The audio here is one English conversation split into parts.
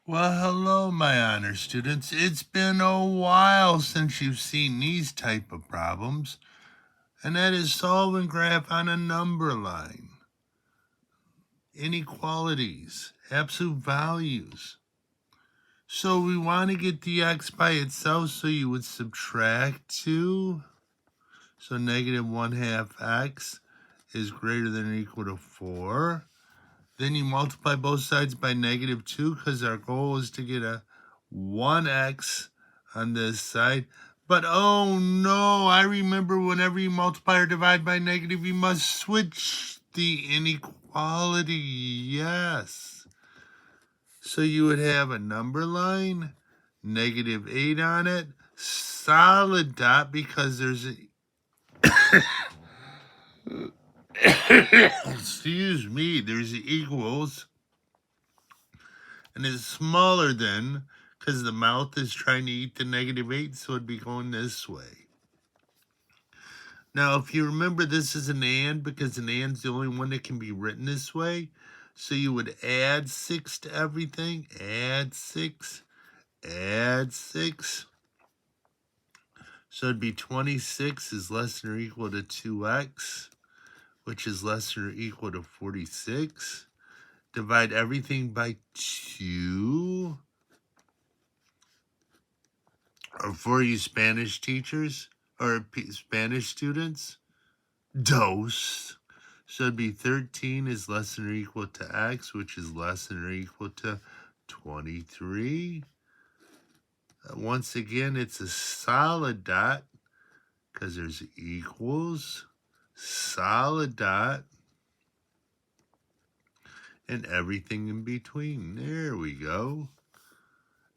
Well, hello, my honor students. It's been a while since you've seen these type of problems, and that is solve and graph on a number line, inequalities, absolute values. So we want to get the x by itself, so you would subtract 2. So negative 1/2 x is greater than or equal to 4. Then you multiply both sides by negative 2 because our goal is to get a 1x on this side. But oh no, I remember whenever you multiply or divide by negative, you must switch the inequality. Yes. So you would have a number line, negative 8 on it, solid dot because there's a excuse me, there's equals, and it's smaller than, because the mouth is trying to eat the negative 8, so it'd be going this way. Now, if you remember, this is an and, because an and's the only one that can be written this way. So you would add 6 to everything, add 6, add 6. So it'd be 26 is less than or equal to 2x, which is less than or equal to 46. Divide everything by 2. Or for you Spanish teachers or Spanish students, dos. So it'd be 13 is less than or equal to x, which is less than or equal to 23. Once again, it's a solid dot because there's equals, solid dot, and everything in between. There we go.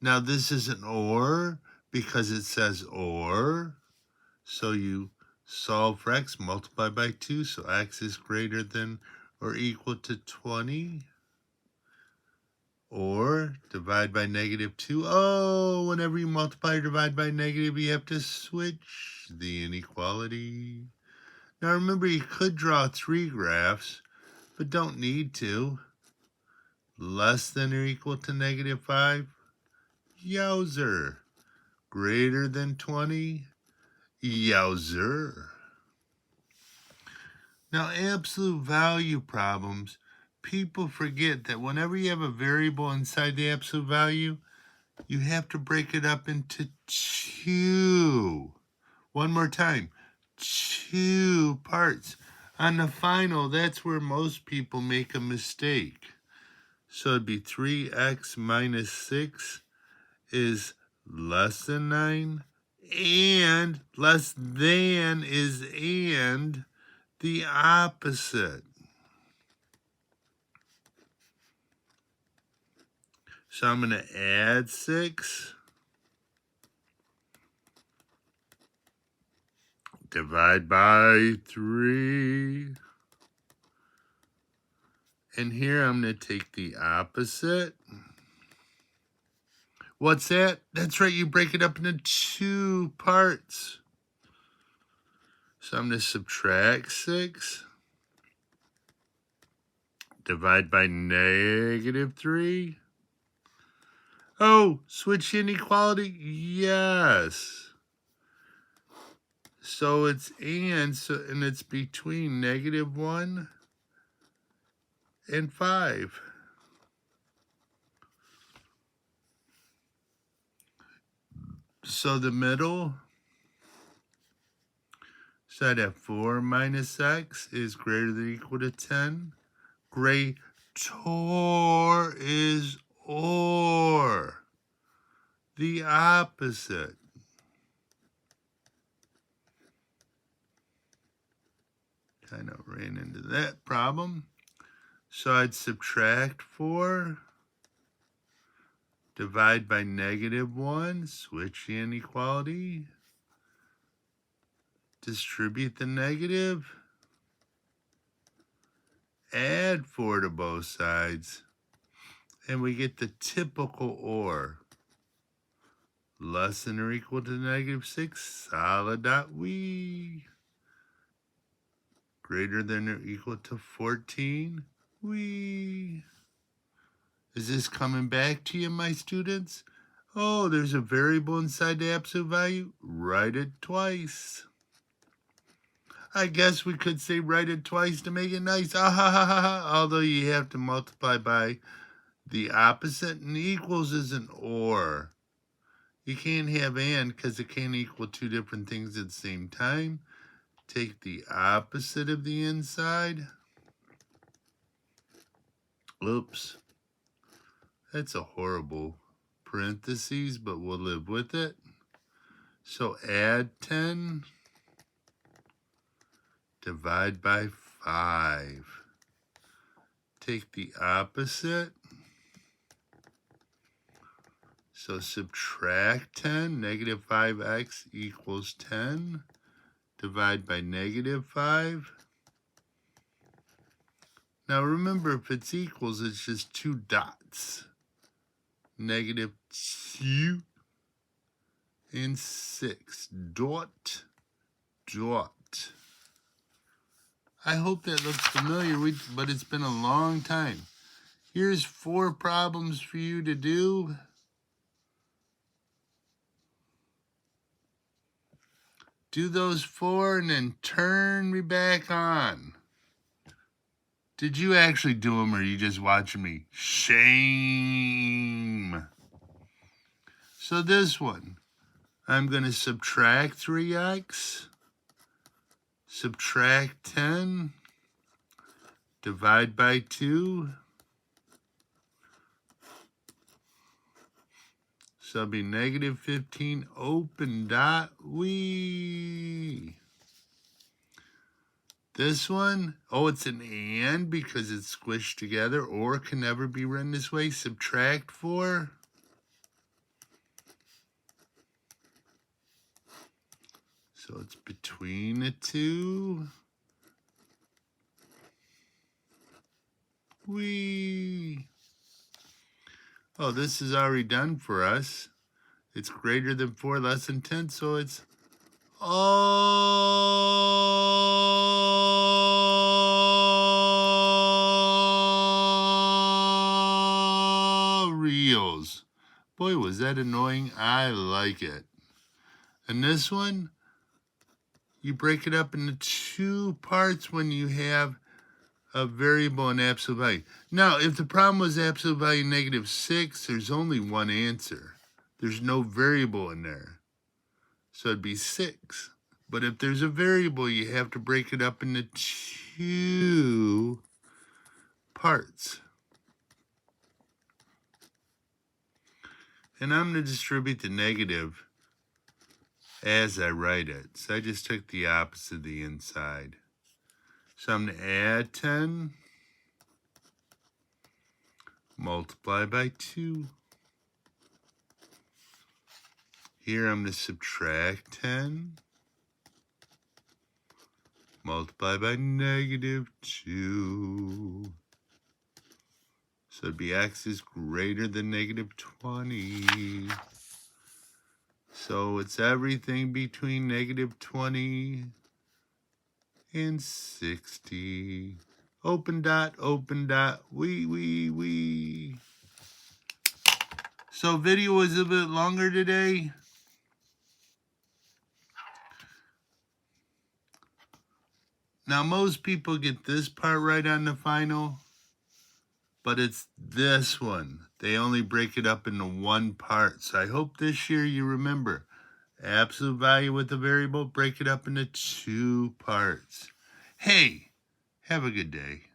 Now this is an or because it says or. So you solve for x, multiply by 2, so x is greater than or equal to 20. Or divide by negative 2. Oh, whenever you multiply or divide by negative, you have to switch the inequality. Now remember, you could draw 3 graphs, but don't need to. Less than or equal to negative 5. Yowzer. Greater than 20. Yowzer. Now, absolute value problems, people forget that whenever you have a variable inside the absolute value, you have to break it up into 2. One more time, 2 parts. On the final, that's where most people make a mistake. So it'd be 3x minus 6 is less than 9, and less than is and the opposite. So I'm going to add 6, divide by 3, and here I'm going to take the opposite. What's that? That's right, you break it up into 2 parts. So I'm going to subtract 6, divide by negative 3. Oh, switch inequality? Yes. So it's and it's between negative 1 and 5. So the middle, so I'd have 4 minus x is greater than or equal to 10. Greater is or. The opposite. Kind of ran into that problem. So I'd subtract 4, divide by negative 1, switch the inequality, distribute the negative, add 4 to both sides, and we get the typical or. Less than or equal to negative 6, solid dot we. Greater than or equal to 14, we. Is this coming back to you, my students? Oh, there's a variable inside the absolute value. Write it twice. I guess we could say write it twice to make it nice. Ah, ha, ha, ha, ha. Although you have to multiply by the opposite, and equals is an or. You can't have and because it can't equal two different things at the same time. Take the opposite of the inside. Oops. That's a horrible parentheses, but we'll live with it. So add 10. Divide by 5. Take the opposite. So subtract 10. Negative 5x equals 10. Divide by negative 5. Now remember, if it's equals, it's just two dots. Negative 2 and 6. Dot, dot. I hope that looks familiar, but it's been a long time. Here's 4 problems for you to do. Do those 4 and then turn me back on. Did you actually do them or are you just watching me? Shame. So this one, I'm going to subtract 3x, subtract 10, divide by 2. So it'll be negative 15, open dot, wee. This one, oh, it's an and because it's squished together, or can never be written this way. Subtract 4. So it's between the two. Wee. Oh, this is already done for us. It's greater than 4, less than 10, so it's Oreos. Boy, was that annoying. I like it. And this one, you break it up into 2 parts when you have a variable and absolute value. Now, if the problem was absolute value negative 6, there's only one answer. There's no variable in there. So it'd be 6. But if there's a variable, you have to break it up into 2 parts. And I'm going to distribute the negative as I write it. So I just took the opposite of the inside. So I'm going to add 10, multiply by 2. Here I'm going to subtract 10, multiply by negative 2. So it'd be x is greater than negative 20. So it's everything between negative 20 and 60. Open dot, wee. So video was a bit longer today. Now most people get this part right on the final, but it's this one. They only break it up into 1 part. So I hope this year you remember absolute value with the variable, break it up into 2 parts. Hey, have a good day.